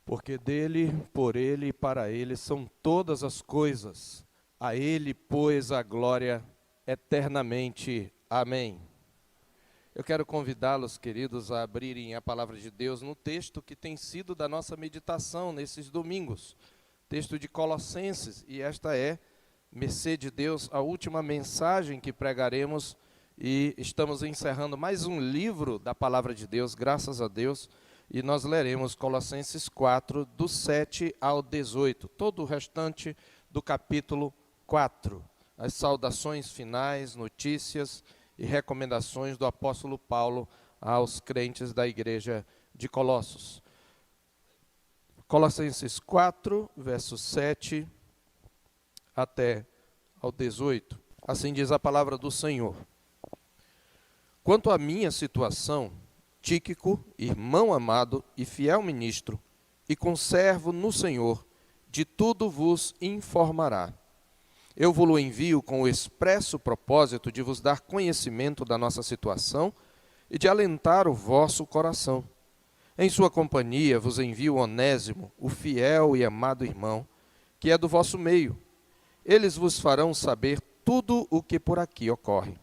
Porque dele, por ele e para ele são todas as coisas. A ele, pois, a glória eternamente. Amém. Eu quero convidá-los, queridos, a abrirem a palavra de Deus no texto que tem sido da nossa meditação nesses domingos. Texto de Colossenses, e esta é, mercê de Deus, a última mensagem que pregaremos, e estamos encerrando mais um livro da palavra de Deus, graças a Deus. E nós leremos Colossenses 4, do 7 ao 18, todo o restante do capítulo 4. As saudações finais, notícias e recomendações do apóstolo Paulo aos crentes da igreja de Colossos. Colossenses 4, verso 7 até ao 18. Assim diz a palavra do Senhor. Quanto à minha situação, Tíquico, irmão amado e fiel ministro, e conservo no Senhor, de tudo vos informará. Eu vos envio com o expresso propósito de vos dar conhecimento da nossa situação e de alentar o vosso coração. Em sua companhia vos envio Onésimo, o fiel e amado irmão, que é do vosso meio. Eles vos farão saber tudo o que por aqui ocorre.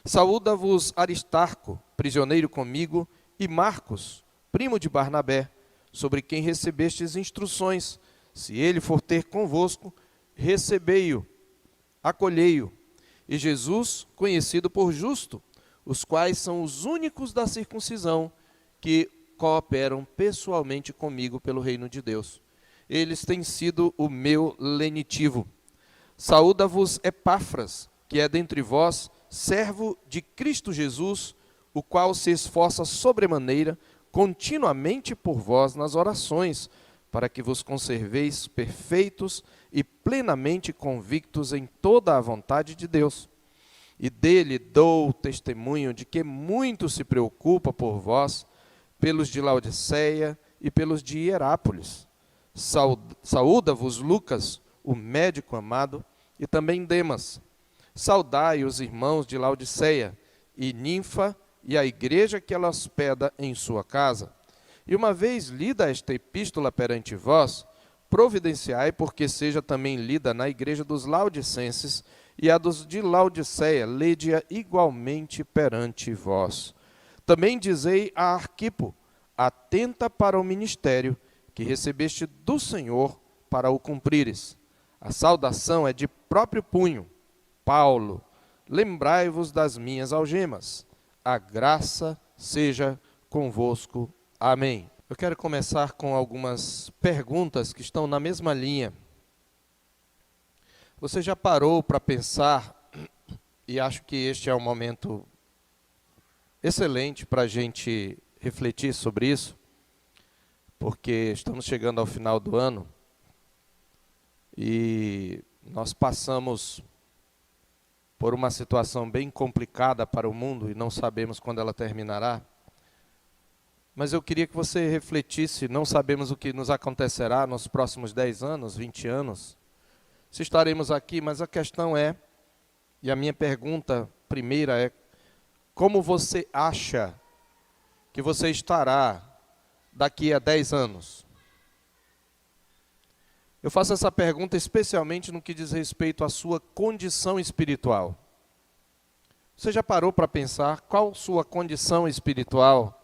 Saúda-vos Aristarco, prisioneiro comigo, e Marcos, primo de Barnabé, sobre quem recebestes instruções. Se ele for ter convosco, recebei-o, acolhei-o. E Jesus, conhecido por justo, os quais são os únicos da circuncisão que cooperam pessoalmente comigo pelo reino de Deus. Eles têm sido o meu lenitivo. Saúda-vos Epáfras, que é dentre vós, servo de Cristo Jesus, o qual se esforça sobremaneira continuamente por vós nas orações, para que vos conserveis perfeitos e plenamente convictos em toda a vontade de Deus. E dele dou testemunho de que muito se preocupa por vós, pelos de Laodiceia e pelos de Hierápolis. Saúda-vos Lucas, o médico amado, e também Demas. Saudai os irmãos de Laodiceia, e Ninfa, e a igreja que ela hospeda em sua casa. E uma vez lida esta epístola perante vós, providenciai porque seja também lida na igreja dos Laodicenses, e a dos de Laodiceia, lede-a igualmente perante vós. Também dizei a Arquipo, atenta para o ministério, que recebeste do Senhor para o cumprires. A saudação é de próprio punho. Paulo, lembrai-vos das minhas algemas. A graça seja convosco. Amém. Eu quero começar com algumas perguntas que estão na mesma linha. Você já parou para pensar, e acho que este é um momento excelente para a gente refletir sobre isso, porque estamos chegando ao final do ano, e nós passamos por uma situação bem complicada para o mundo e não sabemos quando ela terminará. Mas eu queria que você refletisse, não sabemos o que nos acontecerá nos próximos 10 anos, 20 anos, se estaremos aqui, mas a questão é, e a minha pergunta primeira é, como você acha que você estará daqui a 10 anos? Eu faço essa pergunta especialmente no que diz respeito à sua condição espiritual. Você já parou para pensar qual sua condição espiritual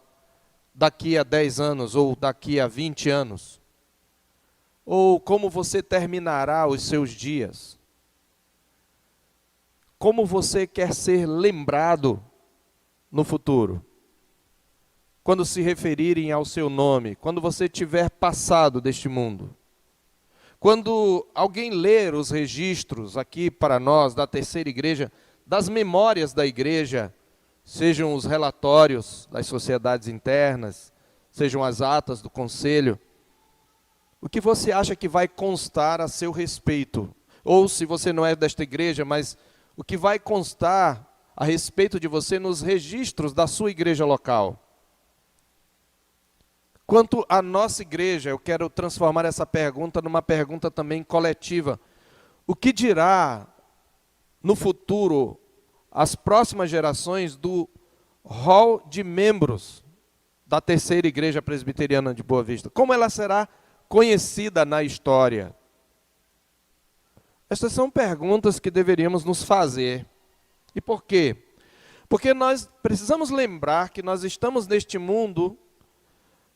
daqui a 10 anos ou daqui a 20 anos? Ou como você terminará os seus dias? Como você quer ser lembrado no futuro? Quando se referirem ao seu nome, quando você tiver passado deste mundo? Quando alguém ler os registros aqui para nós da terceira igreja, das memórias da igreja, sejam os relatórios das sociedades internas, sejam as atas do conselho, o que você acha que vai constar a seu respeito? Ou se você não é desta igreja, mas o que vai constar a respeito de você nos registros da sua igreja local? Quanto à nossa igreja, eu quero transformar essa pergunta numa pergunta também coletiva. O que dirá no futuro as próximas gerações do hall de membros da terceira igreja presbiteriana de Boa Vista? Como ela será conhecida na história? Estas são perguntas que deveríamos nos fazer. E por quê? Porque nós precisamos lembrar que nós estamos neste mundo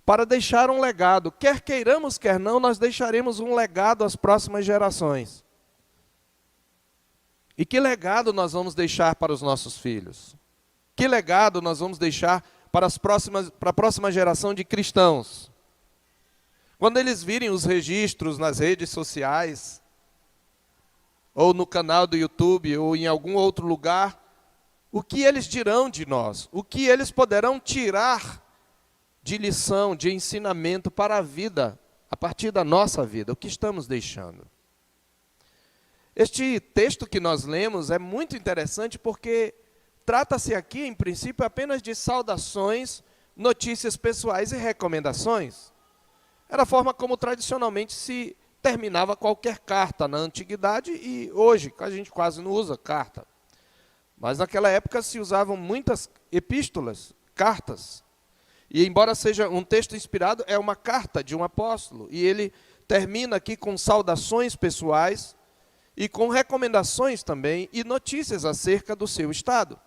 para deixar um legado. Quer queiramos, quer não, nós deixaremos um legado às próximas gerações. E que legado nós vamos deixar para os nossos filhos? Que legado nós vamos deixar para a próxima geração de cristãos? Quando eles virem os registros nas redes sociais, ou no canal do YouTube, ou em algum outro lugar, o que eles dirão de nós? O que eles poderão tirar de lição, de ensinamento para a vida, a partir da nossa vida? O que estamos deixando? Este texto que nós lemos é muito interessante porque trata-se aqui, em princípio, apenas de saudações, notícias pessoais e recomendações. Era a forma como tradicionalmente se terminava qualquer carta na antiguidade e hoje a gente quase não usa carta. Mas naquela época se usavam muitas epístolas, cartas. E embora seja um texto inspirado, é uma carta de um apóstolo. E ele termina aqui com saudações pessoais e com recomendações também e notícias acerca do seu estado.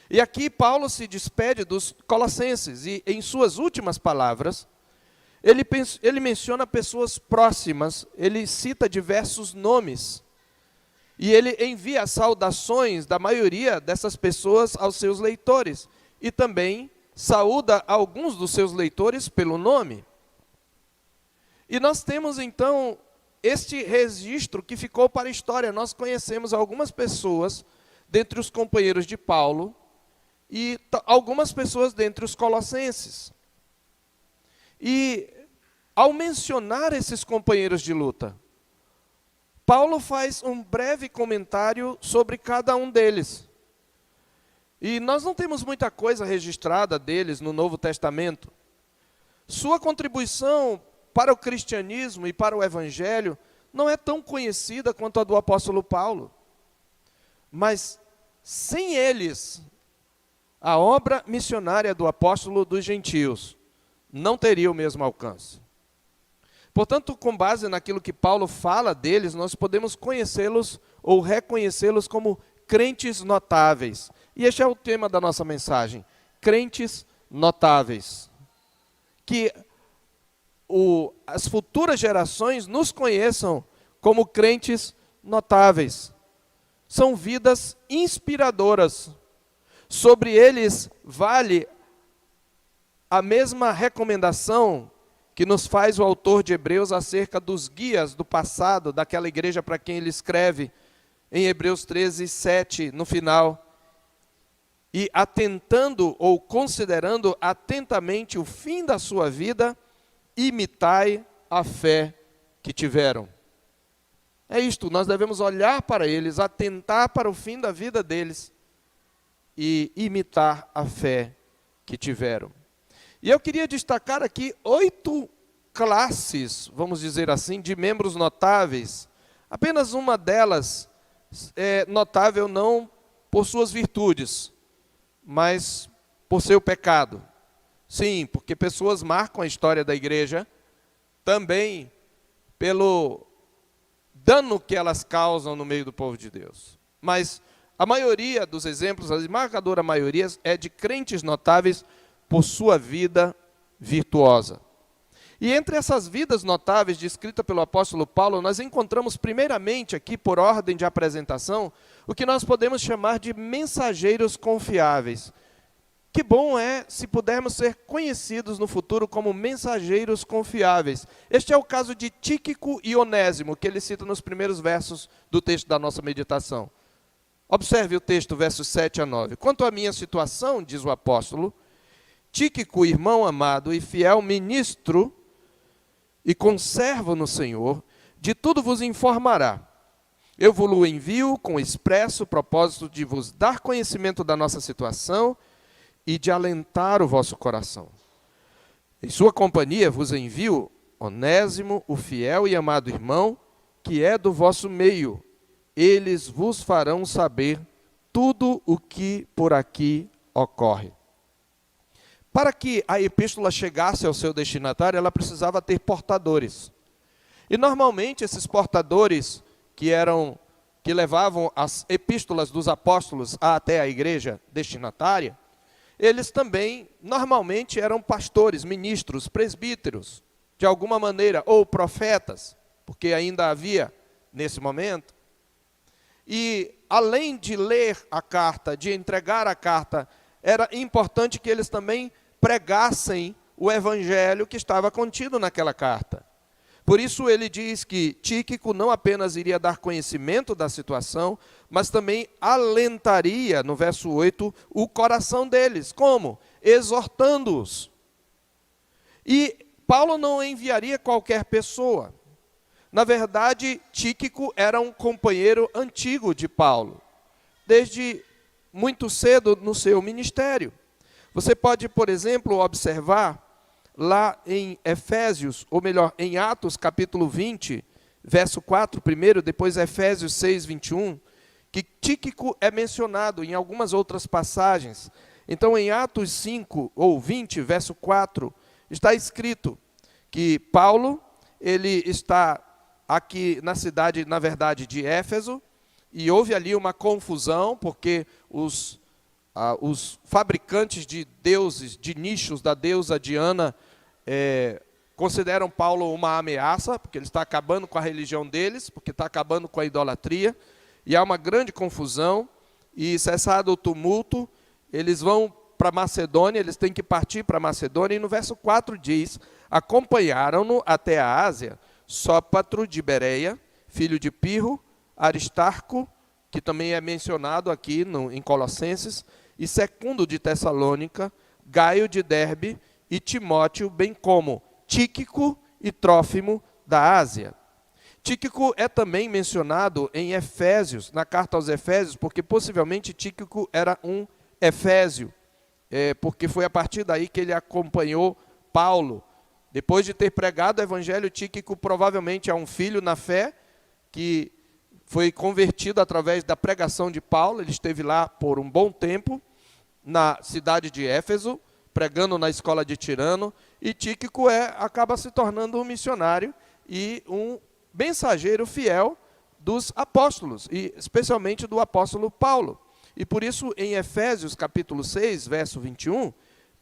E aqui Paulo se despede dos colossenses e em suas últimas palavras, ele menciona pessoas próximas, ele cita diversos nomes. E ele envia saudações da maioria dessas pessoas aos seus leitores. E também saúda alguns dos seus leitores pelo nome. E nós temos então este registro que ficou para a história. Nós conhecemos algumas pessoas dentre os companheiros de Paulo e algumas pessoas dentre os colossenses. E ao mencionar esses companheiros de luta, Paulo faz um breve comentário sobre cada um deles. E nós não temos muita coisa registrada deles no Novo Testamento. Sua contribuição para o cristianismo e para o evangelho não é tão conhecida quanto a do apóstolo Paulo. Mas, sem eles, a obra missionária do apóstolo dos gentios não teria o mesmo alcance. Portanto, com base naquilo que Paulo fala deles, nós podemos conhecê-los ou reconhecê-los como crentes notáveis. E este é o tema da nossa mensagem, crentes notáveis. Que as futuras gerações nos conheçam como crentes notáveis. São vidas inspiradoras. Sobre eles vale a mesma recomendação que nos faz o autor de Hebreus acerca dos guias do passado, daquela igreja para quem ele escreve, em Hebreus 13, 7, no final. E atentando ou considerando atentamente o fim da sua vida, imitai a fé que tiveram. É isto, nós devemos olhar para eles, atentar para o fim da vida deles e imitar a fé que tiveram. E eu queria destacar aqui 8 classes, vamos dizer assim, de membros notáveis. Apenas uma delas é notável não por suas virtudes, mas por seu pecado. Sim, porque pessoas marcam a história da igreja também pelo dano que elas causam no meio do povo de Deus. Mas a maioria dos exemplos, a esmagadora maioria, é de crentes notáveis por sua vida virtuosa. E entre essas vidas notáveis descritas pelo apóstolo Paulo, nós encontramos primeiramente aqui, por ordem de apresentação, o que nós podemos chamar de mensageiros confiáveis. Que bom é se pudermos ser conhecidos no futuro como mensageiros confiáveis. Este é o caso de Tíquico e Onésimo, que ele cita nos primeiros versos do texto da nossa meditação. Observe o texto, versos 7 a 9. Quanto à minha situação, diz o apóstolo, Tíquico, irmão amado e fiel ministro e conservo no Senhor, de tudo vos informará. Eu vos envio com expresso propósito de vos dar conhecimento da nossa situação e de alentar o vosso coração. Em sua companhia vos envio Onésimo, o fiel e amado irmão, que é do vosso meio. Eles vos farão saber tudo o que por aqui ocorre. Para que a epístola chegasse ao seu destinatário, ela precisava ter portadores. E normalmente esses portadores que levavam as epístolas dos apóstolos até a igreja destinatária, eles também normalmente eram pastores, ministros, presbíteros, de alguma maneira, ou profetas, porque ainda havia nesse momento. E além de ler a carta, de entregar a carta, era importante que eles também pregassem o evangelho que estava contido naquela carta. Por isso ele diz que Tíquico não apenas iria dar conhecimento da situação, mas também alentaria, no verso 8, o coração deles. Como? Exortando-os. E Paulo não enviaria qualquer pessoa. Na verdade, Tíquico era um companheiro antigo de Paulo, desde muito cedo no seu ministério. Você pode, por exemplo, observar lá em Efésios, ou melhor, em Atos capítulo 20, verso 4 primeiro, depois Efésios 6, 21, que Tíquico é mencionado em algumas outras passagens. Então, em Atos 5, ou 20, verso 4, está escrito que Paulo, ele está aqui na cidade, na verdade, de Éfeso, e houve ali uma confusão, porque os fabricantes de deuses, de nichos da deusa Diana, consideram Paulo uma ameaça, porque ele está acabando com a religião deles, porque está acabando com a idolatria, e há uma grande confusão, e cessado o tumulto, eles vão para Macedônia, eles têm que partir para Macedônia, e no verso 4 diz, acompanharam-no até a Ásia, Sópatro de Bereia, filho de Pirro, Aristarco, que também é mencionado aqui em Colossenses, e Secundo de Tessalônica, Gaio de Derbe e Timóteo, bem como Tíquico e Trófimo da Ásia. Tíquico é também mencionado em Efésios, na carta aos Efésios, porque possivelmente Tíquico era um efésio, porque foi a partir daí que ele acompanhou Paulo. Depois de ter pregado o evangelho, Tíquico provavelmente é um filho na fé, que foi convertido através da pregação de Paulo. Ele esteve lá por um bom tempo, na cidade de Éfeso, pregando na escola de Tirano, e Tíquico acaba se tornando um missionário e um mensageiro fiel dos apóstolos, e especialmente do apóstolo Paulo. E por isso, em Efésios capítulo 6, verso 21,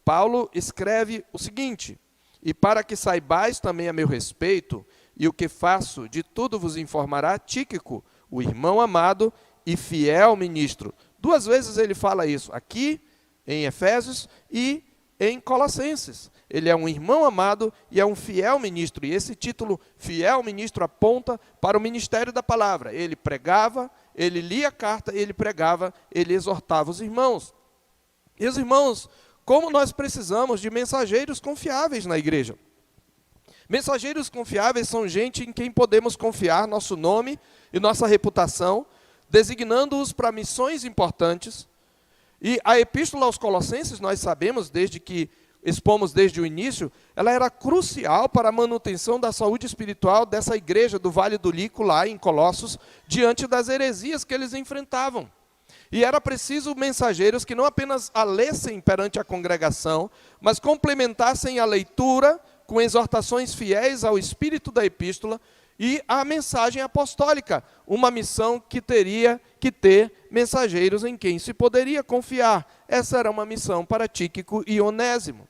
Paulo escreve o seguinte: e para que saibais também a meu respeito, e o que faço, de tudo vos informará Tíquico, o irmão amado e fiel ministro. 2 vezes ele fala isso, aqui em Efésios e em Colossenses. Ele é um irmão amado e é um fiel ministro. E esse título, fiel ministro, aponta para o ministério da palavra. Ele pregava, ele lia a carta, ele pregava, ele exortava os irmãos. E os irmãos, como nós precisamos de mensageiros confiáveis na igreja. Mensageiros confiáveis são gente em quem podemos confiar nosso nome e nossa reputação, designando-os para missões importantes. E a epístola aos Colossenses, nós sabemos, desde que expomos desde o início, ela era crucial para a manutenção da saúde espiritual dessa igreja do Vale do Lico, lá em Colossos, diante das heresias que eles enfrentavam. E era preciso mensageiros que não apenas a lessem perante a congregação, mas complementassem a leitura com exortações fiéis ao espírito da epístola e à mensagem apostólica, uma missão que teria que ter mensageiros em quem se poderia confiar. Essa era uma missão para Tíquico e Onésimo.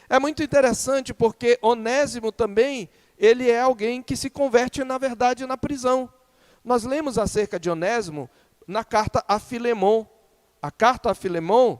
É muito interessante porque Onésimo também, ele é alguém que se converte, na verdade, na prisão. Nós lemos acerca de Onésimo na carta a Filemon. A carta a Filemon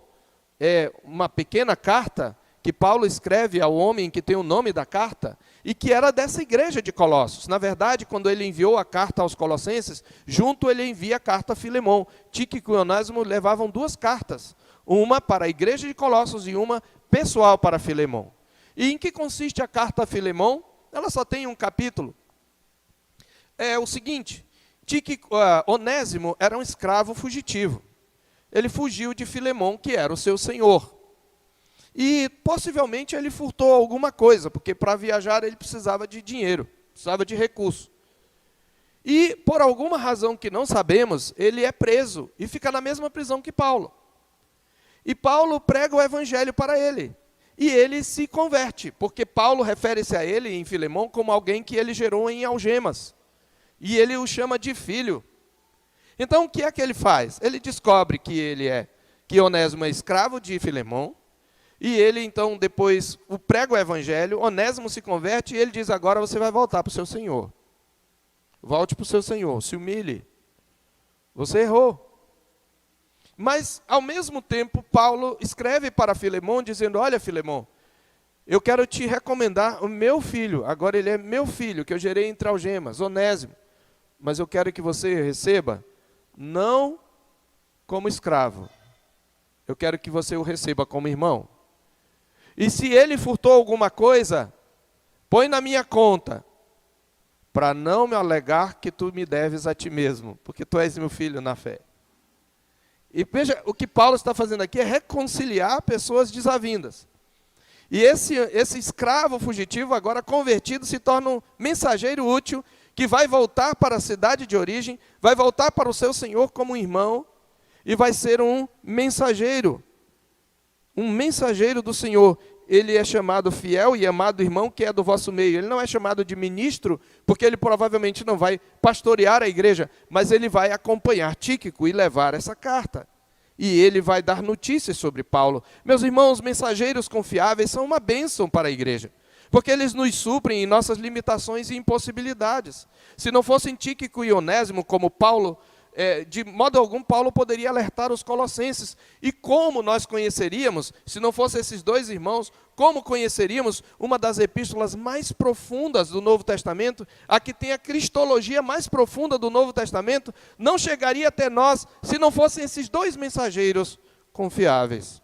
é uma pequena carta que Paulo escreve ao homem que tem o nome da carta, e que era dessa igreja de Colossos. Na verdade, quando ele enviou a carta aos Colossenses, junto ele envia a carta a Filemon. Tíquico e Onésimo levavam 2 cartas, uma para a igreja de Colossos e uma pessoal para Filemon. E em que consiste a carta a Filemon? Ela só tem um capítulo. É o seguinte: Onésimo era um escravo fugitivo. Ele fugiu de Filemon, que era o seu senhor. E possivelmente ele furtou alguma coisa, porque para viajar ele precisava de dinheiro, precisava de recurso. E por alguma razão que não sabemos, ele é preso e fica na mesma prisão que Paulo. E Paulo prega o evangelho para ele. e ele se converte, porque Paulo refere-se a ele em Filemão como alguém que ele gerou em algemas, e ele o chama de filho. Então o que é que ele faz? Ele descobre que Onésimo é escravo de Filemão, e ele então depois prega o evangelho, Onésimo se converte e ele diz: agora você vai voltar para o seu Senhor. Volte para o seu Senhor, se humilhe. Você errou. Mas, ao mesmo tempo, Paulo escreve para Filemão, dizendo: olha, Filemão, eu quero te recomendar o meu filho, agora ele é meu filho, que eu gerei entre algemas, Onésimo, mas eu quero que você receba, não como escravo, eu quero que você o receba como irmão. E se ele furtou alguma coisa, põe na minha conta, para não me alegar que tu me deves a ti mesmo, porque tu és meu filho na fé. E veja, o que Paulo está fazendo aqui é reconciliar pessoas desavindas. E esse escravo fugitivo, agora convertido, se torna um mensageiro útil, que vai voltar para a cidade de origem, vai voltar para o seu Senhor como um irmão, e vai ser um mensageiro do Senhor. Ele é chamado fiel e amado irmão que é do vosso meio. Ele não é chamado de ministro, porque ele provavelmente não vai pastorear a igreja, mas ele vai acompanhar Tíquico e levar essa carta. E ele vai dar notícias sobre Paulo. Meus irmãos, mensageiros confiáveis são uma bênção para a igreja, porque eles nos suprem em nossas limitações e impossibilidades. Se não fossem Tíquico e Onésimo, como Paulo, de modo algum Paulo poderia alertar os colossenses. E como nós conheceríamos, se não fossem esses dois irmãos, como conheceríamos uma das epístolas mais profundas do Novo Testamento, a que tem a cristologia mais profunda do Novo Testamento, não chegaria até nós se não fossem esses dois mensageiros confiáveis.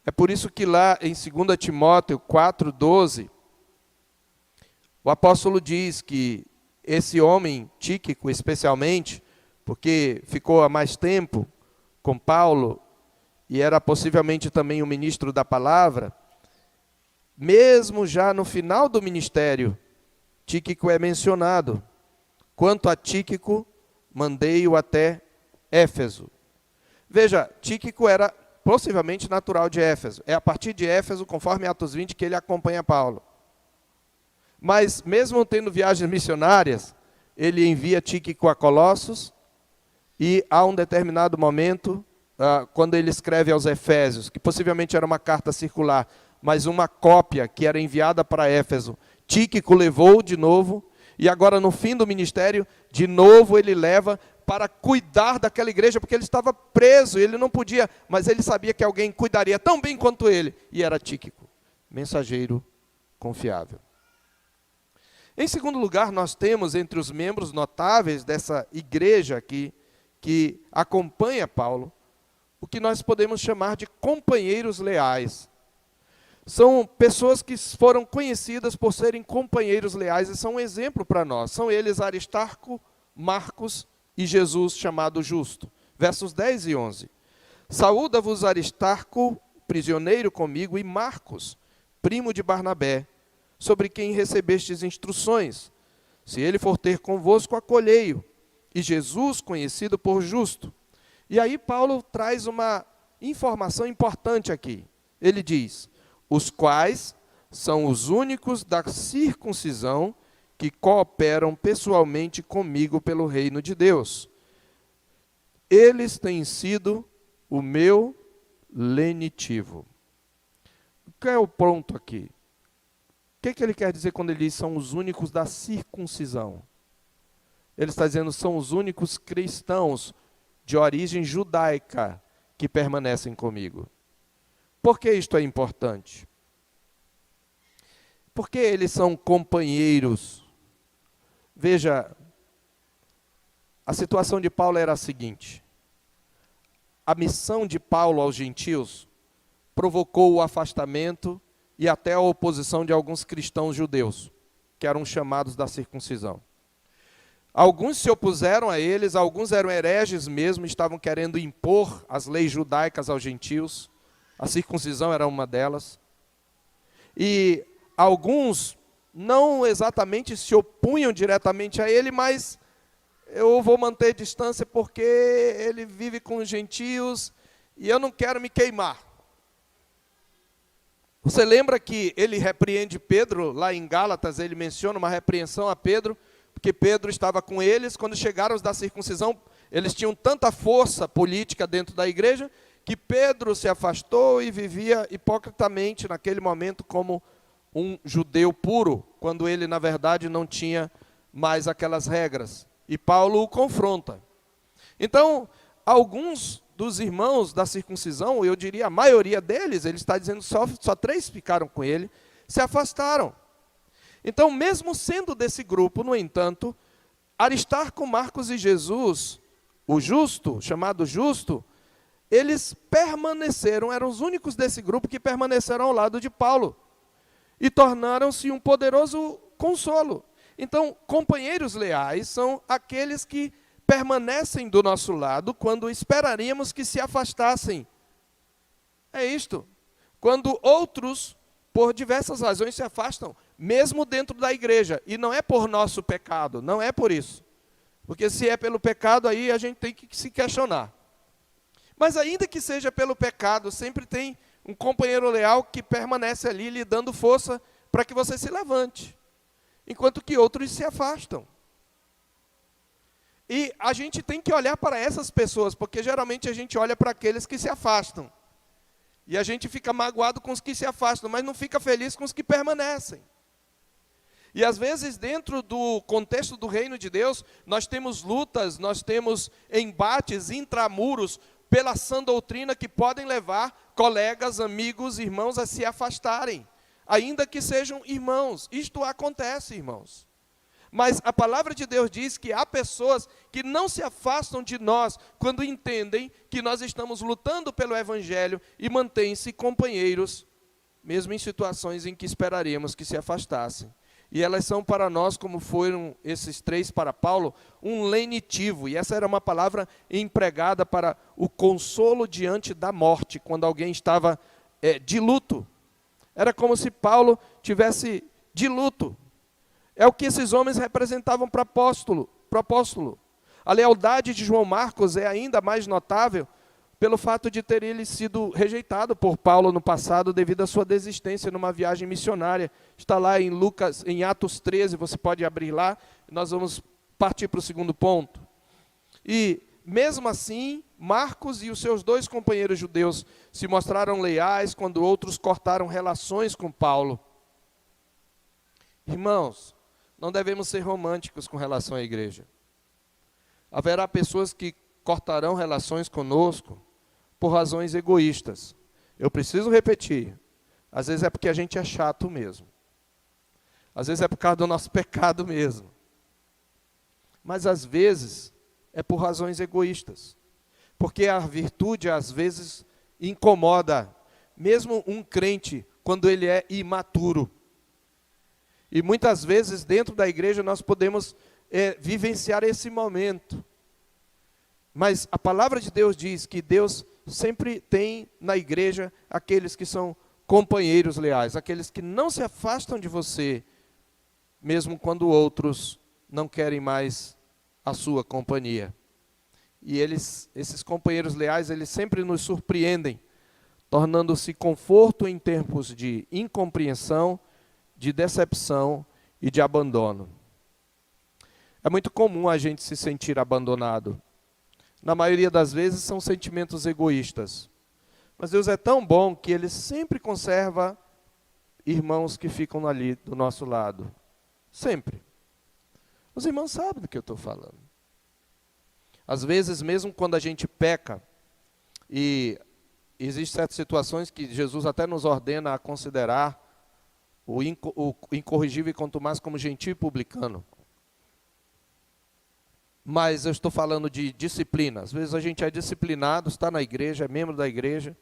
É por isso que lá em 2 Timóteo 4,12, o apóstolo diz que esse homem, Tíquico especialmente, porque ficou há mais tempo com Paulo, e era possivelmente também o ministro da palavra, mesmo já no final do ministério, Tíquico é mencionado. Quanto a Tíquico, mandei-o até Éfeso. Veja, Tíquico era possivelmente natural de Éfeso. É a partir de Éfeso, conforme Atos 20, que ele acompanha Paulo. Mas, mesmo tendo viagens missionárias, ele envia Tíquico a Colossos, e há um determinado momento, quando ele escreve aos Efésios, que possivelmente era uma carta circular, mas uma cópia que era enviada para Éfeso, Tíquico levou de novo, e agora no fim do ministério, de novo ele leva para cuidar daquela igreja, porque ele estava preso, ele não podia, mas ele sabia que alguém cuidaria tão bem quanto ele, e era Tíquico, mensageiro confiável. Em segundo lugar, nós temos entre os membros notáveis dessa igreja aqui, que acompanha Paulo, o que nós podemos chamar de companheiros leais. São pessoas que foram conhecidas por serem companheiros leais e são um exemplo para nós. São eles Aristarco, Marcos e Jesus chamado Justo. Versos 10 e 11. Saúda-vos Aristarco, prisioneiro comigo, e Marcos, primo de Barnabé, sobre quem recebestes instruções. Se ele for ter convosco, acolhei-o. E Jesus, conhecido por Justo. E aí Paulo traz uma informação importante aqui. Ele diz: os quais são os únicos da circuncisão que cooperam pessoalmente comigo pelo reino de Deus. Eles têm sido o meu lenitivo. Qual é o ponto aqui? O que ele quer dizer quando ele diz são os únicos da circuncisão? Ele está dizendo são os únicos cristãos de origem judaica que permanecem comigo. Por que isto é importante? Porque eles são companheiros. Veja, a situação de Paulo era a seguinte: a missão de Paulo aos gentios provocou o afastamento e até a oposição de alguns cristãos judeus, que eram chamados da circuncisão. Alguns se opuseram a eles, alguns eram hereges mesmo, estavam querendo impor as leis judaicas aos gentios. A circuncisão era uma delas. E alguns não exatamente se opunham diretamente a ele, mas eu vou manter distância porque ele vive com os gentios e eu não quero me queimar. Você lembra que ele repreende Pedro, lá em Gálatas, ele menciona uma repreensão a Pedro, porque Pedro estava com eles, quando chegaram os da circuncisão, eles tinham tanta força política dentro da igreja, que Pedro se afastou e vivia hipocritamente naquele momento como um judeu puro, quando ele, na verdade, não tinha mais aquelas regras. E Paulo o confronta. Então, alguns dos irmãos da circuncisão, eu diria a maioria deles, ele está dizendo só 3 ficaram com ele, se afastaram. Então, mesmo sendo desse grupo, no entanto, Aristarco, Marcos e Jesus, o justo, chamado justo, eles permaneceram, eram os únicos desse grupo que permaneceram ao lado de Paulo e tornaram-se um poderoso consolo. Então, companheiros leais são aqueles que permanecem do nosso lado quando esperaríamos que se afastassem. É isto. Quando outros, por diversas razões, se afastam, mesmo dentro da igreja, e não é por nosso pecado, não é por isso. Porque se é pelo pecado, aí a gente tem que se questionar. Mas ainda que seja pelo pecado, sempre tem um companheiro leal que permanece ali lhe dando força para que você se levante, enquanto que outros se afastam. E a gente tem que olhar para essas pessoas, porque geralmente a gente olha para aqueles que se afastam. E a gente fica magoado com os que se afastam, mas não fica feliz com os que permanecem. E às vezes, dentro do contexto do reino de Deus, nós temos lutas, nós temos embates intramuros pela sã doutrina que podem levar colegas, amigos, irmãos a se afastarem, ainda que sejam irmãos. Isto acontece, irmãos. Mas a palavra de Deus diz que há pessoas que não se afastam de nós quando entendem que nós estamos lutando pelo Evangelho e mantêm-se companheiros, mesmo em situações em que esperaríamos que se afastassem. E elas são para nós, como foram esses 3 para Paulo, um lenitivo. E essa era uma palavra empregada para o consolo diante da morte, quando alguém estava de luto. Era como se Paulo tivesse de luto. É o que esses homens representavam para o apóstolo. A lealdade de João Marcos é ainda mais notável pelo fato de ter ele sido rejeitado por Paulo no passado devido à sua desistência numa viagem missionária. Está lá em Atos 13, você pode abrir lá, nós vamos partir para o segundo ponto. E mesmo assim, Marcos e os seus 2 companheiros judeus se mostraram leais quando outros cortaram relações com Paulo. Irmãos, não devemos ser românticos com relação à igreja. Haverá pessoas que cortarão relações conosco por razões egoístas. Eu preciso repetir. Às vezes é porque a gente é chato mesmo. Às vezes é por causa do nosso pecado mesmo. Mas às vezes é por razões egoístas. Porque a virtude às vezes incomoda, mesmo um crente, quando ele é imaturo. E muitas vezes dentro da igreja nós podemos vivenciar esse momento. Mas a palavra de Deus diz que Deus sempre tem na igreja aqueles que são companheiros leais, aqueles que não se afastam de você, mesmo quando outros não querem mais a sua companhia. E esses companheiros leais, eles sempre nos surpreendem, tornando-se conforto em tempos de incompreensão, de decepção e de abandono. É muito comum a gente se sentir abandonado. Na maioria das vezes são sentimentos egoístas. Mas Deus é tão bom que Ele sempre conserva irmãos que ficam ali do nosso lado. Sempre. Os irmãos sabem do que eu estou falando. Às vezes, mesmo quando a gente peca, e existem certas situações que Jesus até nos ordena a considerar o incorrigível e quanto mais como gentil e publicano. Mas eu estou falando de disciplina. Às vezes a gente é disciplinado, está na igreja, é membro da igreja,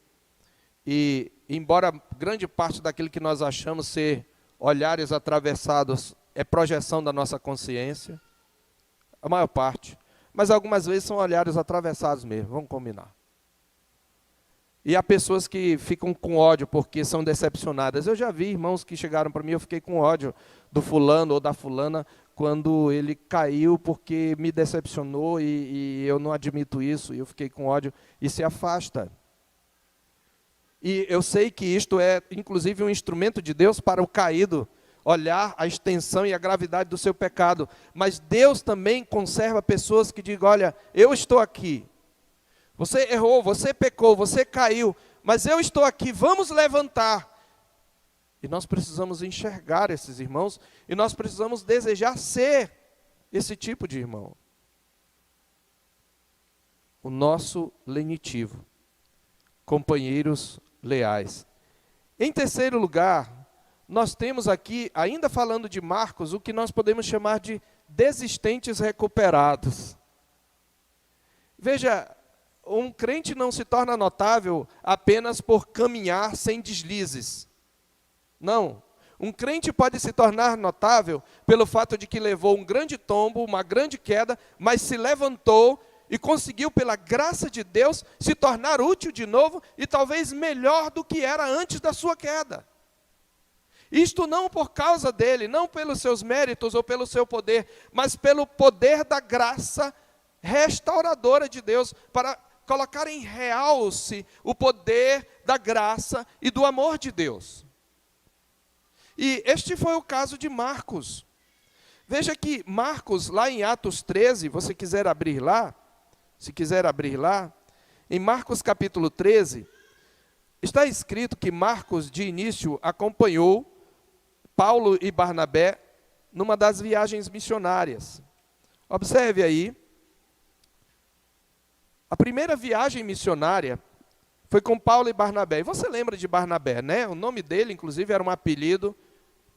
e embora grande parte daquilo que nós achamos ser olhares atravessados é projeção da nossa consciência, a maior parte, mas algumas vezes são olhares atravessados mesmo, vamos combinar. E há pessoas que ficam com ódio porque são decepcionadas. Eu já vi irmãos que chegaram para mim, eu fiquei com ódio do fulano ou da fulana, quando ele caiu porque me decepcionou e eu não admito isso, e eu fiquei com ódio, e se afasta. E eu sei que isto é, inclusive, um instrumento de Deus para o caído olhar a extensão e a gravidade do seu pecado. Mas Deus também conserva pessoas que digam, olha, eu estou aqui. Você errou, você pecou, você caiu, mas eu estou aqui, vamos levantar. E nós precisamos enxergar esses irmãos, e nós precisamos desejar ser esse tipo de irmão. O nosso lenitivo, companheiros leais. Em terceiro lugar, nós temos aqui, ainda falando de Marcos, o que nós podemos chamar de desistentes recuperados. Veja, um crente não se torna notável apenas por caminhar sem deslizes. Não. Um crente pode se tornar notável pelo fato de que levou um grande tombo, uma grande queda, mas se levantou e conseguiu, pela graça de Deus, se tornar útil de novo e talvez melhor do que era antes da sua queda. Isto não por causa dele, não pelos seus méritos ou pelo seu poder, mas pelo poder da graça restauradora de Deus, para colocar em realce o poder da graça e do amor de Deus. E este foi o caso de Marcos. Veja que Marcos, lá em Atos 13, você quiser abrir lá, se quiser abrir lá, em Marcos capítulo 13, está escrito que Marcos, de início, acompanhou Paulo e Barnabé numa das viagens missionárias. Observe aí, a primeira viagem missionária foi com Paulo e Barnabé. E você lembra de Barnabé, né? O nome dele, inclusive, era um apelido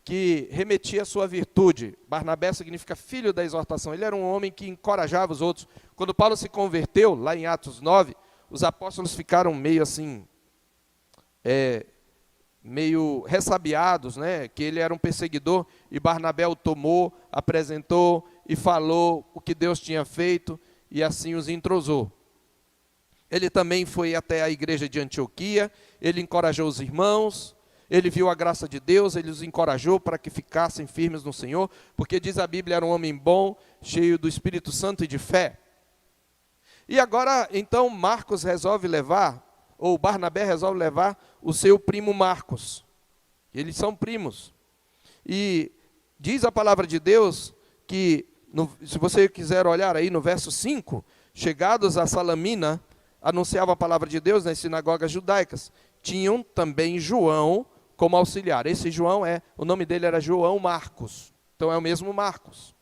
que remetia à sua virtude. Barnabé significa filho da exortação. Ele era um homem que encorajava os outros. Quando Paulo se converteu, lá em Atos 9, os apóstolos ficaram meio assim, meio ressabiados, né? Que ele era um perseguidor, e Barnabé o tomou, apresentou e falou o que Deus tinha feito, e assim os entrosou. Ele também foi até a igreja de Antioquia, ele encorajou os irmãos, ele viu a graça de Deus, ele os encorajou para que ficassem firmes no Senhor, porque diz a Bíblia, era um homem bom, cheio do Espírito Santo e de fé. E agora, então, Marcos resolve levar, ou Barnabé resolve levar o seu primo Marcos. Eles são primos. E diz a palavra de Deus que, se você quiser olhar aí no verso 5, chegados a Salamina, anunciava a palavra de Deus nas sinagogas judaicas. Tinham também João como auxiliar. Esse João o nome dele era João Marcos. Então é o mesmo Marcos.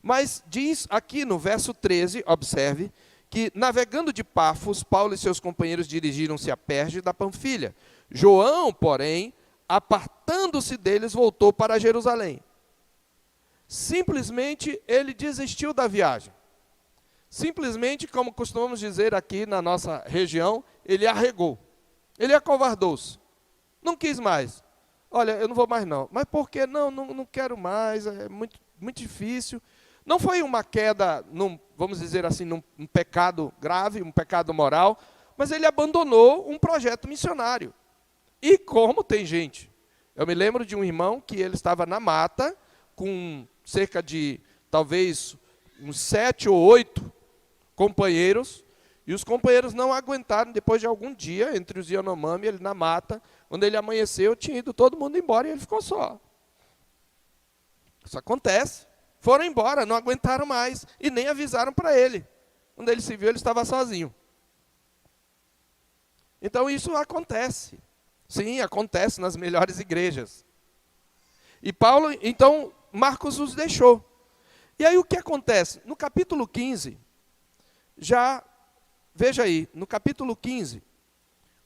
Mas diz aqui no verso 13, observe, que navegando de Pafos, Paulo e seus companheiros dirigiram-se a Perge da Panfilha. João, porém, apartando-se deles, voltou para Jerusalém. Simplesmente ele desistiu da viagem. Simplesmente, como costumamos dizer aqui na nossa região, ele arregou. Ele acovardou-se. Não quis mais. Olha, eu não vou mais não. Mas por que não? Não quero mais, é muito, muito difícil. Não foi uma queda, vamos dizer assim, num pecado grave, um pecado moral, mas ele abandonou um projeto missionário. E como tem gente? Eu me lembro de um irmão que ele estava na mata, com cerca de, talvez, uns 7 ou 8 companheiros, e os companheiros não aguentaram, depois de algum dia, entre os Yanomami, ele na mata, quando ele amanheceu, tinha ido todo mundo embora e ele ficou só. Isso acontece. Foram embora, não aguentaram mais, e nem avisaram para ele. Quando ele se viu, ele estava sozinho. Então isso acontece. Sim, acontece nas melhores igrejas. E Paulo, então, Marcos os deixou. E aí o que acontece? No capítulo 15, veja aí, no capítulo 15,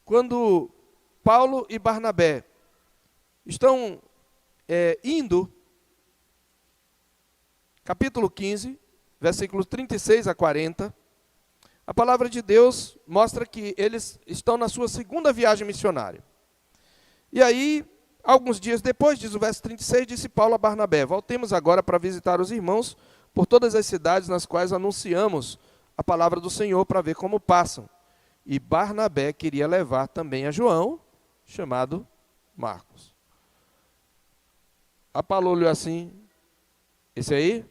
quando Paulo e Barnabé estão indo, capítulo 15, versículos 36 a 40, a palavra de Deus mostra que eles estão na sua segunda viagem missionária. E aí, alguns dias depois, diz o verso 36, disse Paulo a Barnabé: voltemos agora para visitar os irmãos por todas as cidades nas quais anunciamos a palavra do Senhor, para ver como passam. E Barnabé queria levar também a João, chamado Marcos. A Paulo olhou assim: esse aí?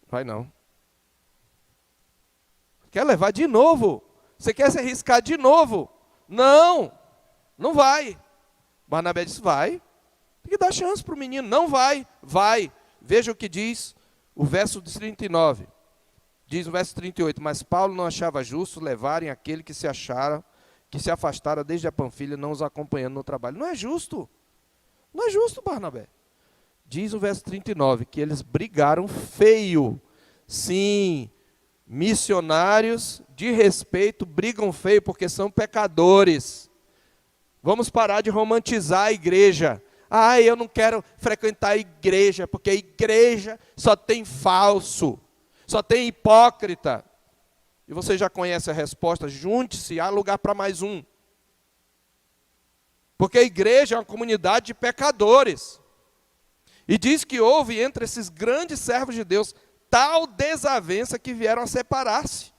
Vai não. Quer levar de novo? Você quer se arriscar de novo? Não! não vai. Barnabé disse, vai. Tem que dar chance para o menino. Não vai, vai. Veja o que diz o verso 39. Diz o verso 38, mas Paulo não achava justo levarem aquele que se afastara desde a Panfilha, não os acompanhando no trabalho. Não é justo. Não é justo, Barnabé. Diz o verso 39, que eles brigaram feio. Sim, missionários de respeito brigam feio porque são pecadores. Vamos parar de romantizar a igreja. Ah, eu não quero frequentar a igreja, porque a igreja só tem falso, só tem hipócrita. E você já conhece a resposta, junte-se, há lugar para mais um. Porque a igreja é uma comunidade de pecadores. E diz que houve entre esses grandes servos de Deus tal desavença que vieram a separar-se.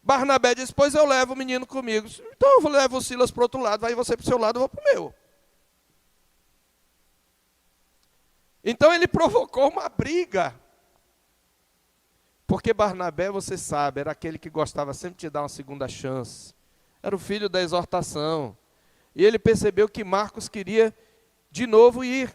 Barnabé disse, pois eu levo o menino comigo. Então eu levo o Silas para o outro lado, vai você para o seu lado, eu vou para o meu. Então ele provocou uma briga. Porque Barnabé, você sabe, era aquele que gostava sempre de dar uma segunda chance. Era o filho da exortação. E ele percebeu que Marcos queria de novo ir.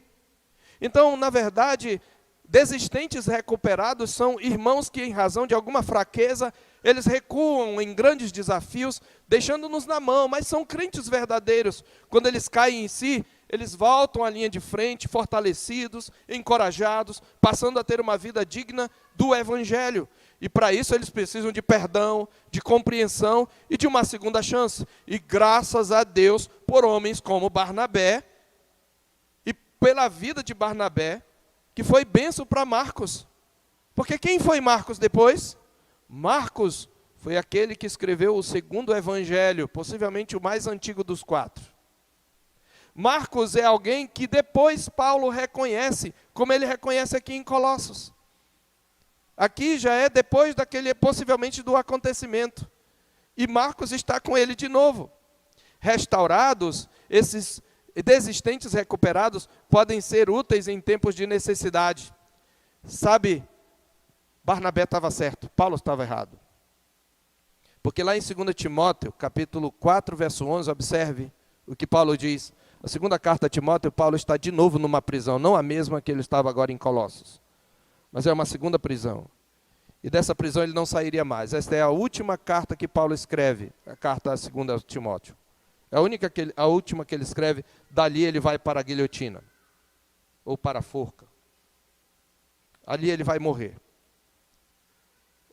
Então, na verdade, desistentes recuperados são irmãos que, em razão de alguma fraqueza, eles recuam em grandes desafios, deixando-nos na mão, mas são crentes verdadeiros. Quando eles caem em si, eles voltam à linha de frente, fortalecidos, encorajados, passando a ter uma vida digna do Evangelho. E para isso eles precisam de perdão, de compreensão e de uma segunda chance. E graças a Deus por homens como Barnabé, e pela vida de Barnabé, que foi bênção para Marcos. Porque quem foi Marcos depois? Marcos foi aquele que escreveu o segundo evangelho, possivelmente o mais antigo dos 4. Marcos é alguém que depois Paulo reconhece, como ele reconhece aqui em Colossos. Aqui já é depois daquele, possivelmente do acontecimento. E Marcos está com ele de novo. Restaurados, esses desistentes recuperados podem ser úteis em tempos de necessidade. Sabe, Barnabé estava certo, Paulo estava errado. Porque lá em 2 Timóteo, capítulo 4, verso 11, observe o que Paulo diz. A segunda carta a Timóteo, Paulo está de novo numa prisão, não a mesma que ele estava agora em Colossos, mas é uma segunda prisão. E dessa prisão ele não sairia mais. Esta é a última carta que Paulo escreve, a carta a 2 Timóteo. É a última que ele escreve, dali ele vai para a guilhotina, ou para a forca. Ali ele vai morrer.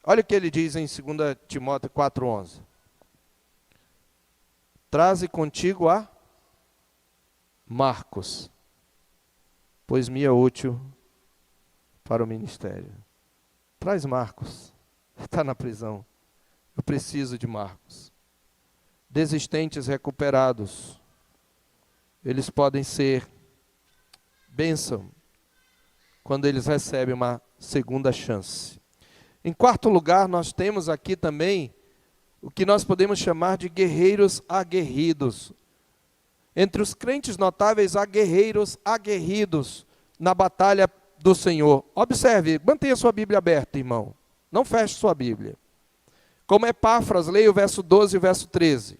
Olha o que ele diz em 2 Timóteo 4,11. Traze contigo a Marcos, pois me é útil para o ministério. Traz Marcos, está na prisão. Eu preciso de Marcos. Desistentes recuperados, eles podem ser bênção quando eles recebem uma segunda chance. Em quarto lugar, nós temos aqui também o que nós podemos chamar de guerreiros aguerridos. Entre os crentes notáveis, há guerreiros aguerridos na batalha do Senhor. Observe, mantenha sua Bíblia aberta, irmão. Não feche sua Bíblia. Como Epáfras, leia o verso 12 e o verso 13.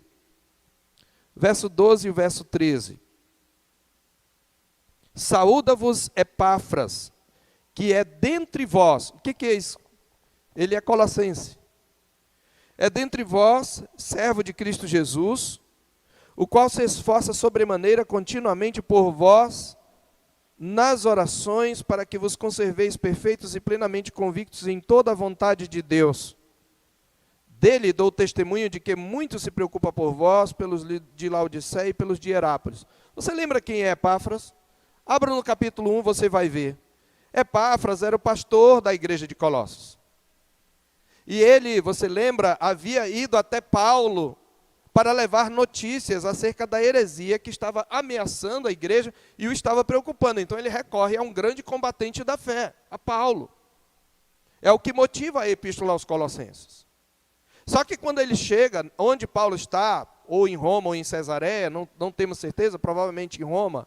Verso 12 e o verso 13. Saúda-vos Epáfras, que é dentre vós. O que é isso? Ele é colossense. É dentre vós, servo de Cristo Jesus, o qual se esforça sobremaneira continuamente por vós, nas orações, para que vos conserveis perfeitos e plenamente convictos em toda a vontade de Deus. Dele dou testemunho de que muito se preocupa por vós, pelos de Laodiceia e pelos de Herápolis. Você lembra quem é Epáfras? Abra no capítulo 1, você vai ver. Epáfras era o pastor da igreja de Colossos. E ele, você lembra, havia ido até Paulo para levar notícias acerca da heresia que estava ameaçando a igreja e o estava preocupando. Então ele recorre a um grande combatente da fé, a Paulo. É o que motiva a epístola aos Colossenses. Só que quando ele chega onde Paulo está, ou em Roma ou em Cesareia, não temos certeza, provavelmente em Roma,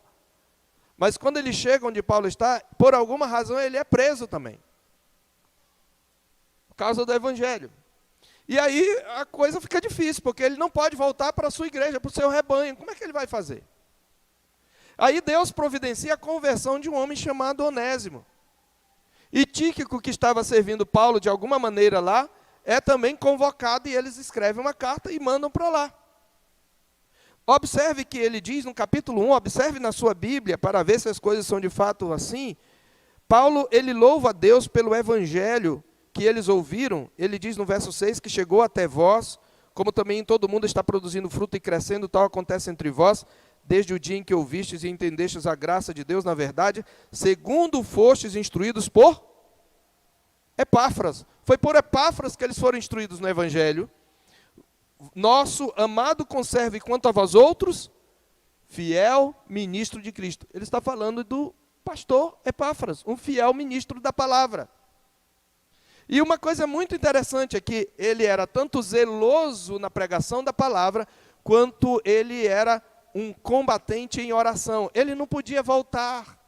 mas quando ele chega onde Paulo está, por alguma razão ele é preso também, por causa do evangelho. E aí a coisa fica difícil, porque ele não pode voltar para a sua igreja, para o seu rebanho. Como é que ele vai fazer? Aí Deus providencia a conversão de um homem chamado Onésimo. E Tíquico, que estava servindo Paulo de alguma maneira lá, é também convocado e eles escrevem uma carta e mandam para lá. Observe que ele diz no capítulo 1, observe na sua Bíblia, para ver se as coisas são de fato assim. Paulo, ele louva a Deus pelo evangelho que eles ouviram. Ele diz no verso 6 que chegou até vós, como também em todo mundo está produzindo fruto e crescendo, tal acontece entre vós, desde o dia em que ouvistes e entendestes a graça de Deus na verdade, segundo fostes instruídos por Epáfras. Foi por Epáfras que eles foram instruídos no evangelho. Nosso amado conserve quanto a vós outros, fiel ministro de Cristo. Ele está falando do pastor Epáfras, um fiel ministro da palavra. E uma coisa muito interessante é que ele era tanto zeloso na pregação da palavra, quanto ele era um combatente em oração. Ele não podia voltar,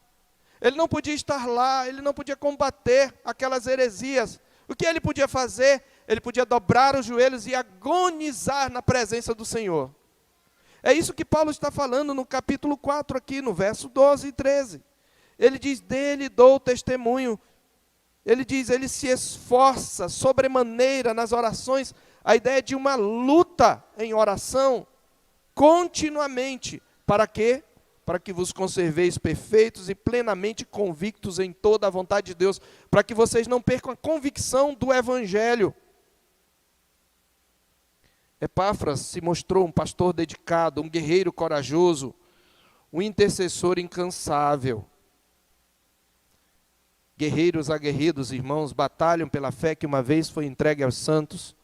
ele não podia estar lá, ele não podia combater aquelas heresias. O que ele podia fazer? Ele podia dobrar os joelhos e agonizar na presença do Senhor. É isso que Paulo está falando no capítulo 4 aqui, no verso 12 e 13. Ele diz, dele dou testemunho. Ele diz, ele se esforça sobremaneira nas orações. A ideia de uma luta em oração, continuamente. Para quê? Para que vos conserveis perfeitos e plenamente convictos em toda a vontade de Deus. Para que vocês não percam a convicção do Evangelho. Epáfras se mostrou um pastor dedicado, um guerreiro corajoso, um intercessor incansável. Guerreiros aguerridos, irmãos, batalham pela fé que uma vez foi entregue aos santos.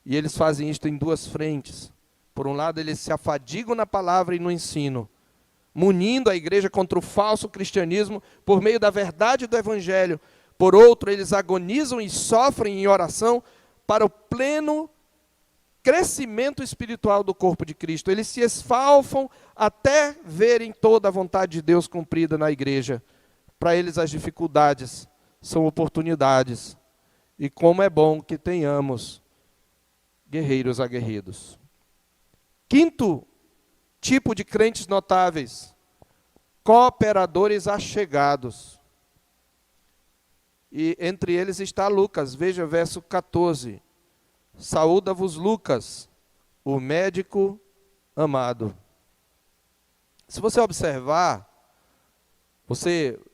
E eles fazem isto em duas frentes. Por um lado, eles se afadigam na palavra e no ensino, munindo a igreja contra o falso cristianismo por meio da verdade do evangelho. Por outro, eles agonizam e sofrem em oração para o pleno crescimento espiritual do corpo de Cristo. Eles se esfalfam até verem toda a vontade de Deus cumprida na igreja. Para eles as dificuldades são oportunidades. E como é bom que tenhamos guerreiros aguerridos. Quinto tipo de crentes notáveis, cooperadores achegados. E entre eles está Lucas, veja verso 14. Saúda-vos Lucas, o médico amado. Se você observar,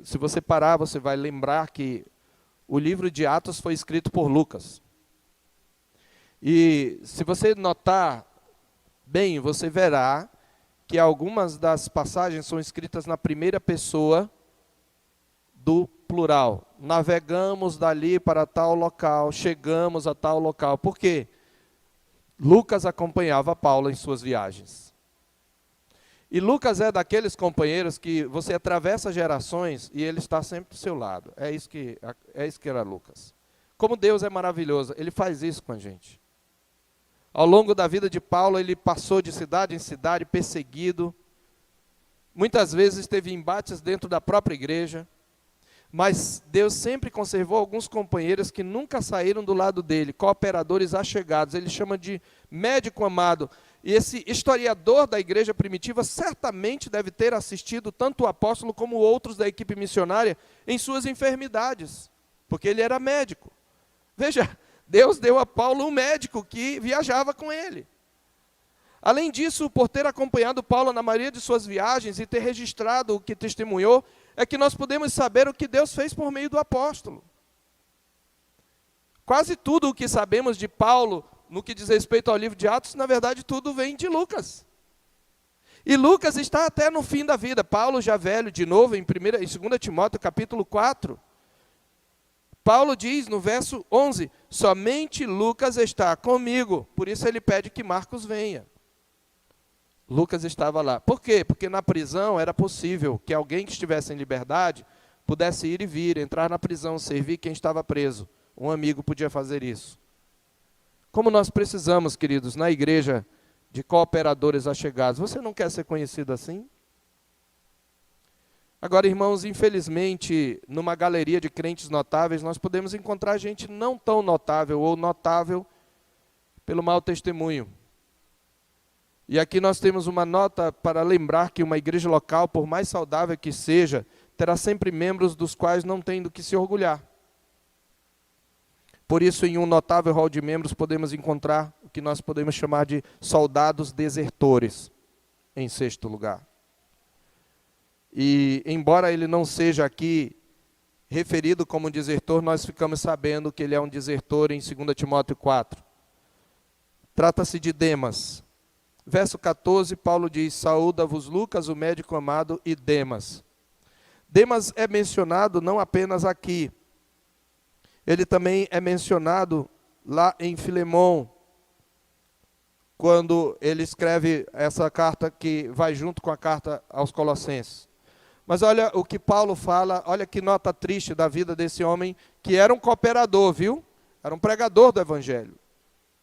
se você parar, você vai lembrar que o livro de Atos foi escrito por Lucas. E se você notar bem, você verá que algumas das passagens são escritas na primeira pessoa do plural. Navegamos dali para tal local, chegamos a tal local. Por quê? Lucas acompanhava Paulo em suas viagens. E Lucas é daqueles companheiros que você atravessa gerações e ele está sempre do seu lado. É isso que era Lucas. Como Deus é maravilhoso, ele faz isso com a gente. Ao longo da vida de Paulo, ele passou de cidade em cidade, perseguido. Muitas vezes teve embates dentro da própria igreja. Mas Deus sempre conservou alguns companheiros que nunca saíram do lado dele, cooperadores achegados. Ele chama de médico amado. E esse historiador da igreja primitiva certamente deve ter assistido tanto o apóstolo como outros da equipe missionária em suas enfermidades, porque ele era médico. Veja, Deus deu a Paulo um médico que viajava com ele. Além disso, por ter acompanhado Paulo na maioria de suas viagens e ter registrado o que testemunhou, é que nós podemos saber o que Deus fez por meio do apóstolo. Quase tudo o que sabemos de Paulo, no que diz respeito ao livro de Atos, na verdade tudo vem de Lucas. E Lucas está até no fim da vida. Paulo já velho, de novo, em 2 Timóteo capítulo 4. Paulo diz no verso 11, somente Lucas está comigo, por isso ele pede que Marcos venha. Lucas estava lá. Por quê? Porque na prisão era possível que alguém que estivesse em liberdade pudesse ir e vir, entrar na prisão, servir quem estava preso. Um amigo podia fazer isso. Como nós precisamos, queridos, na igreja, de cooperadores achegados. Você não quer ser conhecido assim? Agora, irmãos, infelizmente, numa galeria de crentes notáveis, nós podemos encontrar gente não tão notável ou notável pelo mau testemunho. E aqui nós temos uma nota para lembrar que uma igreja local, por mais saudável que seja, terá sempre membros dos quais não tem do que se orgulhar. Por isso, em um notável rol de membros, podemos encontrar o que nós podemos chamar de soldados desertores, em sexto lugar. E, embora ele não seja aqui referido como desertor, nós ficamos sabendo que ele é um desertor em 2 Timóteo 4. Trata-se de Demas. Verso 14, Paulo diz: saúda-vos Lucas, o médico amado, e Demas. Demas é mencionado não apenas aqui, ele também é mencionado lá em Filemão, quando ele escreve essa carta que vai junto com a carta aos Colossenses. Mas olha o que Paulo fala, olha que nota triste da vida desse homem, que era um cooperador, viu? Era um pregador do Evangelho.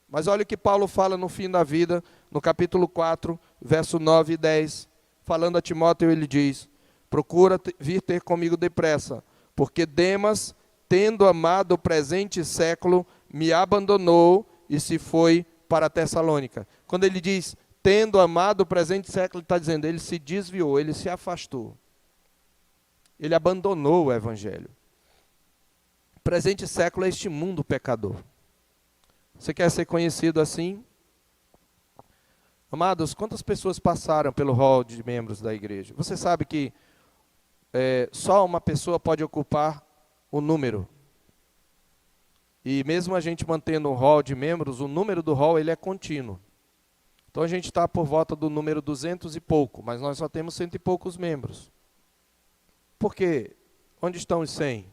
Mas olha o que Paulo fala no fim da vida, no capítulo 4, verso 9 e 10. Falando a Timóteo, ele diz: procura vir ter comigo depressa, porque Demas, tendo amado o presente século, me abandonou e se foi para Tessalônica. Quando ele diz, tendo amado o presente século, ele está dizendo, ele se desviou, ele se afastou. Ele abandonou o Evangelho. O presente século é este mundo pecador. Você quer ser conhecido assim? Amados, quantas pessoas passaram pelo hall de membros da igreja? Você sabe que só uma pessoa pode ocupar o número. E mesmo a gente mantendo um hall de membros, o número do hall ele é contínuo. Então a gente está por volta do número 200 e pouco, mas nós só temos 100 e poucos membros. Por quê? Onde estão os 100?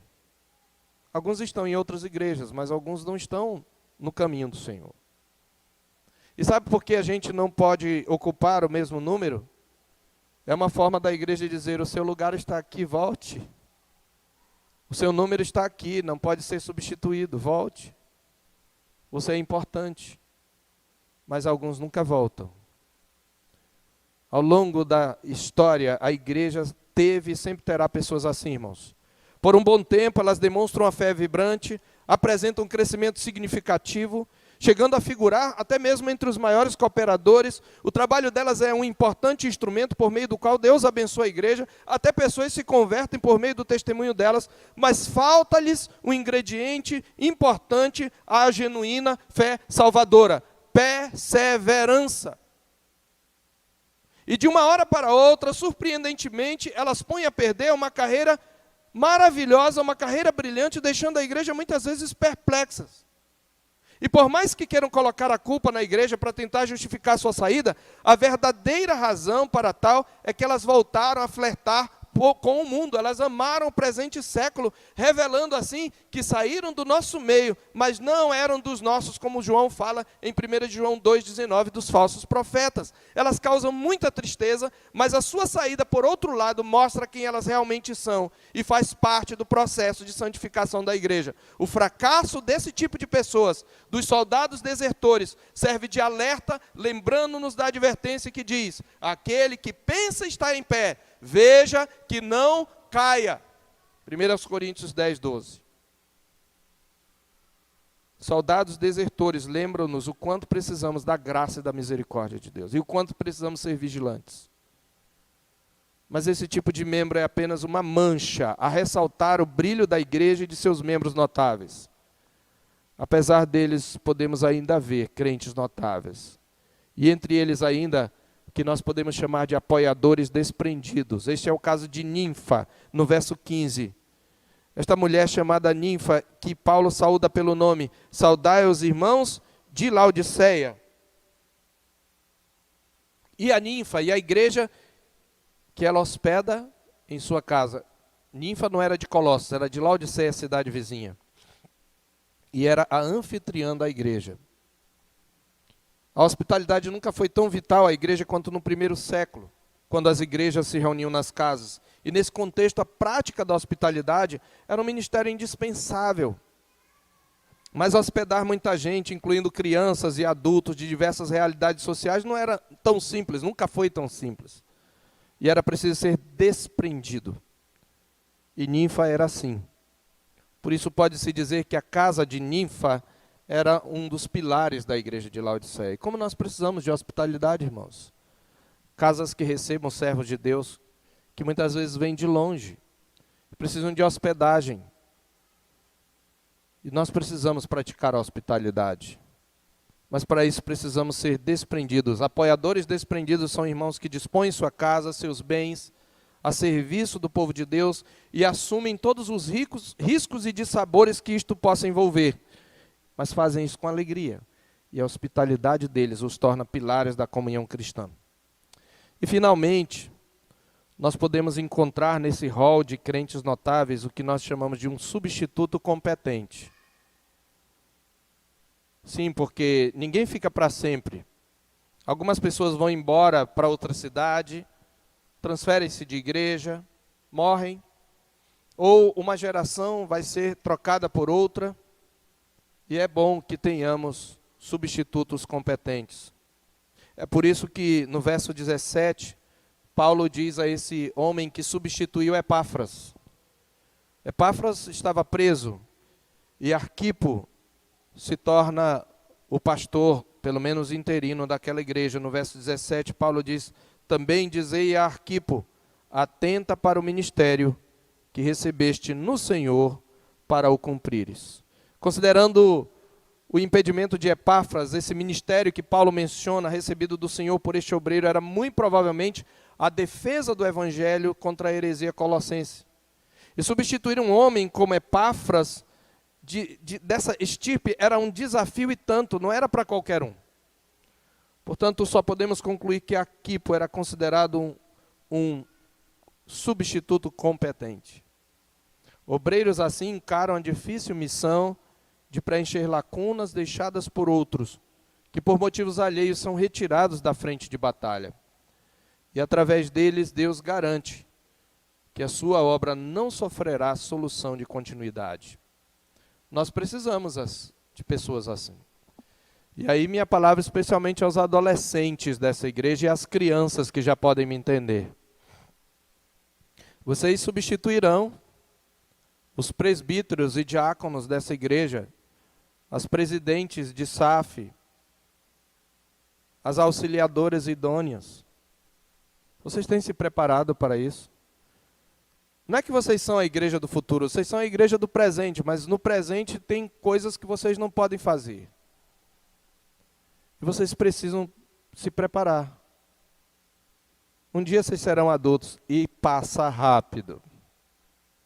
Alguns estão em outras igrejas, mas alguns não estão no caminho do Senhor. E sabe por que a gente não pode ocupar o mesmo número? É uma forma da igreja dizer, o seu lugar está aqui, volte. O seu número está aqui, não pode ser substituído, volte. Você é importante. Mas alguns nunca voltam. Ao longo da história, a igreja teve e sempre terá pessoas assim, irmãos. Por um bom tempo, elas demonstram uma fé vibrante, apresentam um crescimento significativo, chegando a figurar até mesmo entre os maiores cooperadores. O trabalho delas é um importante instrumento por meio do qual Deus abençoa a igreja, até pessoas se convertem por meio do testemunho delas, mas falta-lhes um ingrediente importante à genuína fé salvadora: perseverança. E de uma hora para outra, surpreendentemente, elas põem a perder uma carreira maravilhosa, uma carreira brilhante, deixando a igreja muitas vezes perplexas. E por mais que queiram colocar a culpa na igreja para tentar justificar a sua saída, a verdadeira razão para tal é que elas voltaram a flertar com o mundo. Elas amaram o presente século, revelando assim que saíram do nosso meio, mas não eram dos nossos, como João fala em 1 João 2,19, dos falsos profetas. Elas causam muita tristeza, mas a sua saída, por outro lado, mostra quem elas realmente são e faz parte do processo de santificação da igreja. O fracasso desse tipo de pessoas, dos soldados desertores, serve de alerta, lembrando-nos da advertência que diz: aquele que pensa estar em pé, veja que não caia. 1 Coríntios 10, 12. Soldados desertores lembram-nos o quanto precisamos da graça e da misericórdia de Deus, e o quanto precisamos ser vigilantes. Mas esse tipo de membro é apenas uma mancha a ressaltar o brilho da igreja e de seus membros notáveis. Apesar deles, podemos ainda ver crentes notáveis. E entre eles ainda, que nós podemos chamar de apoiadores desprendidos. Este é o caso de Ninfa, no verso 15. Esta mulher chamada Ninfa, que Paulo saúda pelo nome: saudai os irmãos de Laodiceia. E a Ninfa e a igreja que ela hospeda em sua casa. Ninfa não era de Colossos, era de Laodiceia, cidade vizinha. E era a anfitriã da igreja. A hospitalidade nunca foi tão vital à igreja quanto no primeiro século, quando as igrejas se reuniam nas casas. E nesse contexto, a prática da hospitalidade era um ministério indispensável. Mas hospedar muita gente, incluindo crianças e adultos de diversas realidades sociais, não era tão simples, nunca foi tão simples. E era preciso ser desprendido. E Ninfa era assim. Por isso pode-se dizer que a casa de Ninfa era um dos pilares da igreja de Laodiceia. E como nós precisamos de hospitalidade, irmãos. Casas que recebam servos de Deus, que muitas vezes vêm de longe, precisam de hospedagem. E nós precisamos praticar a hospitalidade. Mas para isso precisamos ser desprendidos. Apoiadores desprendidos são irmãos que dispõem sua casa, seus bens, a serviço do povo de Deus e assumem todos os riscos e dissabores que isto possa envolver. Mas fazem isso com alegria. E a hospitalidade deles os torna pilares da comunhão cristã. E finalmente, nós podemos encontrar nesse rol de crentes notáveis o que nós chamamos de um substituto competente. Sim, porque ninguém fica para sempre. Algumas pessoas vão embora para outra cidade, transferem-se de igreja, morrem, ou uma geração vai ser trocada por outra, e é bom que tenhamos substitutos competentes. É por isso que no verso 17, Paulo diz a esse homem que substituiu Epáfras. Epáfras estava preso, e Arquipo se torna o pastor, pelo menos interino, daquela igreja. No verso 17, Paulo diz, também dizei a Arquipo, atenta para o ministério que recebeste no Senhor para o cumprires. Considerando o impedimento de Epáfras, esse ministério que Paulo menciona, recebido do Senhor por este obreiro, era muito provavelmente a defesa do evangelho contra a heresia colossense. E substituir um homem como Epáfras, dessa estirpe, era um desafio e tanto, não era para qualquer um. Portanto, só podemos concluir que Arquipo era considerado um substituto competente. Obreiros assim encaram a difícil missão de preencher lacunas deixadas por outros, que por motivos alheios são retirados da frente de batalha. E através deles, Deus garante que a sua obra não sofrerá solução de continuidade. Nós precisamos de pessoas assim. E aí minha palavra especialmente aos adolescentes dessa igreja e às crianças que já podem me entender. Vocês substituirão os presbíteros e diáconos dessa igreja, as presidentes de SAF, as auxiliadoras idôneas. Vocês têm se preparado para isso? Não é que vocês são a igreja do futuro, vocês são a igreja do presente, mas no presente tem coisas que vocês não podem fazer. E vocês precisam se preparar. Um dia vocês serão adultos e passa rápido.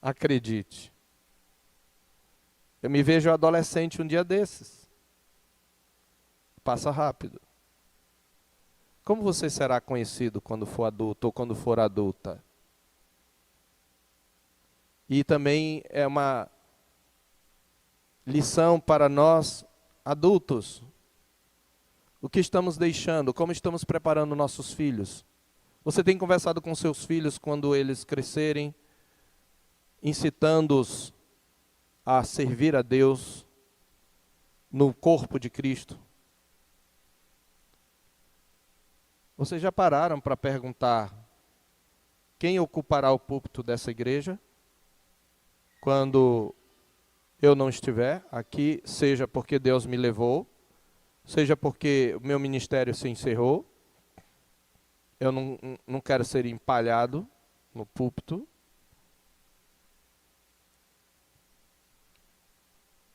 Acredite. Eu me vejo adolescente um dia desses. Passa rápido. Como você será conhecido quando for adulto ou quando for adulta? E também é uma lição para nós adultos. O que estamos deixando? Como estamos preparando nossos filhos? Você tem conversado com seus filhos quando eles crescerem, incitando-os a servir a Deus no corpo de Cristo? Vocês já pararam para perguntar quem ocupará o púlpito dessa igreja quando eu não estiver aqui, seja porque Deus me levou, seja porque o meu ministério se encerrou? Eu não quero ser empalhado no púlpito.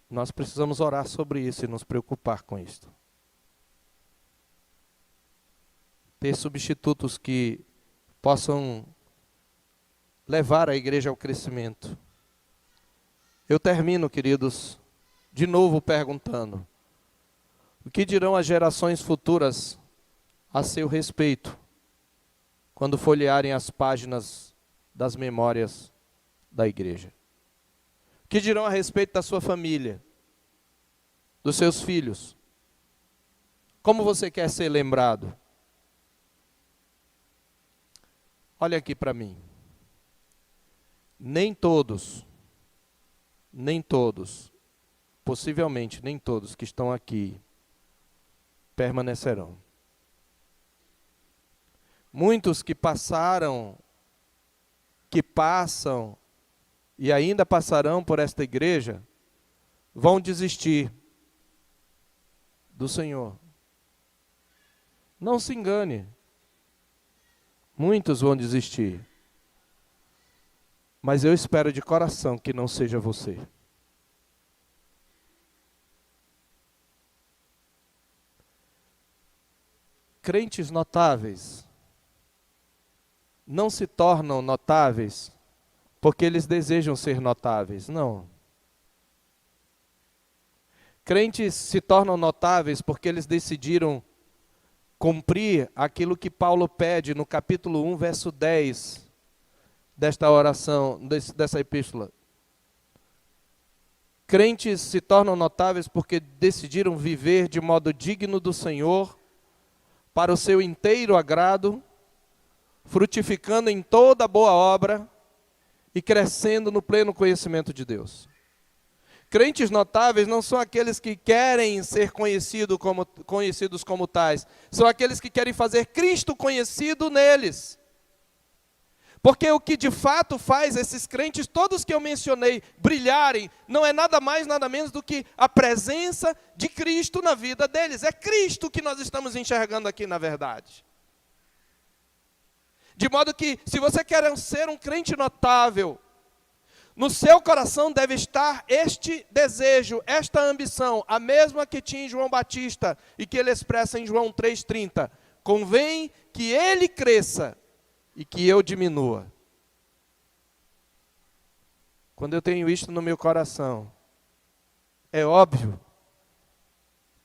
Nós precisamos orar sobre isso e nos preocupar com isso. Ter substitutos que possam levar a igreja ao crescimento. Eu termino, queridos, de novo perguntando: o que dirão as gerações futuras a seu respeito, quando folhearem as páginas das memórias da igreja? O que dirão a respeito da sua família, dos seus filhos? Como você quer ser lembrado? Olha aqui para mim. Nem todos, possivelmente nem todos que estão aqui permanecerão. Muitos que passaram, que passam e ainda passarão por esta igreja, vão desistir do Senhor. Não se engane. Muitos vão desistir. Mas eu espero de coração que não seja você. Crentes notáveis não se tornam notáveis porque eles desejam ser notáveis. Não. Crentes se tornam notáveis porque eles decidiram cumprir aquilo que Paulo pede no capítulo 1, verso 10 desta oração, dessa epístola. Crentes se tornam notáveis porque decidiram viver de modo digno do Senhor, para o seu inteiro agrado, frutificando em toda boa obra e crescendo no pleno conhecimento de Deus. Crentes notáveis não são aqueles que querem ser conhecidos como tais, são aqueles que querem fazer Cristo conhecido neles. Porque o que de fato faz esses crentes, todos que eu mencionei, brilharem, não é nada mais, nada menos do que a presença de Cristo na vida deles. É Cristo que nós estamos enxergando aqui, na verdade. De modo que, se você quer ser um crente notável, no seu coração deve estar este desejo, esta ambição, a mesma que tinha em João Batista e que ele expressa em João 3,30. Convém que ele cresça e que eu diminua. Quando eu tenho isto no meu coração, é óbvio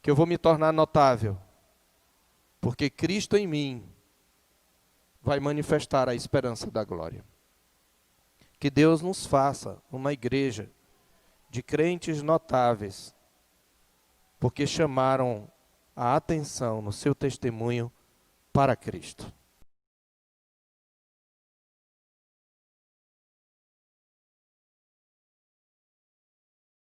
que eu vou me tornar notável, porque Cristo em mim vai manifestar a esperança da glória. Que Deus nos faça uma igreja de crentes notáveis, porque chamaram a atenção no seu testemunho para Cristo.